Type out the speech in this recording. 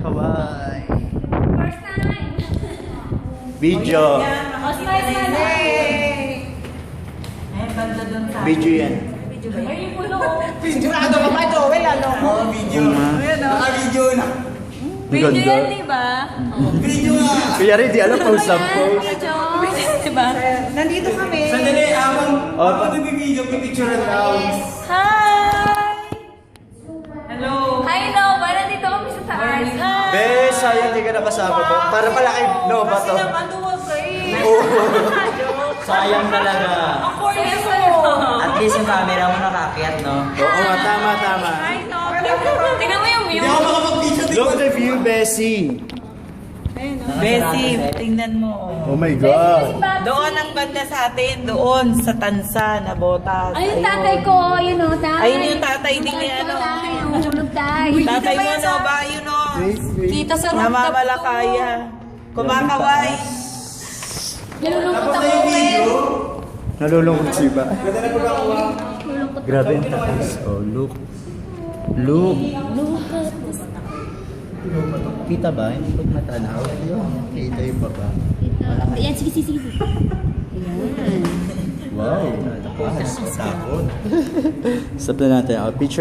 Kawai. First time. Video. Oh, smile. Ay, banda dun sa... Video yan. Video ba yan? Ay, pulo. Sigurado ka ba, Joel? Ano? Oo, video. Naka-video na. Video Ganda. yan, di ba? Video nga. Kaya rin, di alam post up post. Video. Di ba? Nandito kami. Sandali, Oh, habang nag-video, pipicturean daw. Hi! Hello! Hi, Nova. Nandito kami sa taas. Hi! Be, sayang di ka nakasama ko. Para pala kay Nova to. Maduwag kayo. Sayang talaga. Ang corny mo! At least yung camera mo nakaakyat, no? Oo nga, tama. Hi, Nova. Tingnan mo yung view. Hindi ako makapag-video. Look the view, Bessie. Bessie, tingnan mo. Oh my God. Doon ang banda sa atin, doon sa tansa na botas. Ay, yung tatay ko. Yun o, tay. Ayun yung tatay din ni ano. Tay, nahulog tay. Tatay mo, no ba? Yun o. Kita sa rooftop. Namamalakaya. Kumakaway. Nalulungkot ako. Nalulungkot si ba? Grabe ang taas. Oh, look. Look. Kita ba? Hindi ko matanaw. Kita yung baba. Ayan, sige. Ayan. Wow. Taas. Takot. Stop na natin. Picture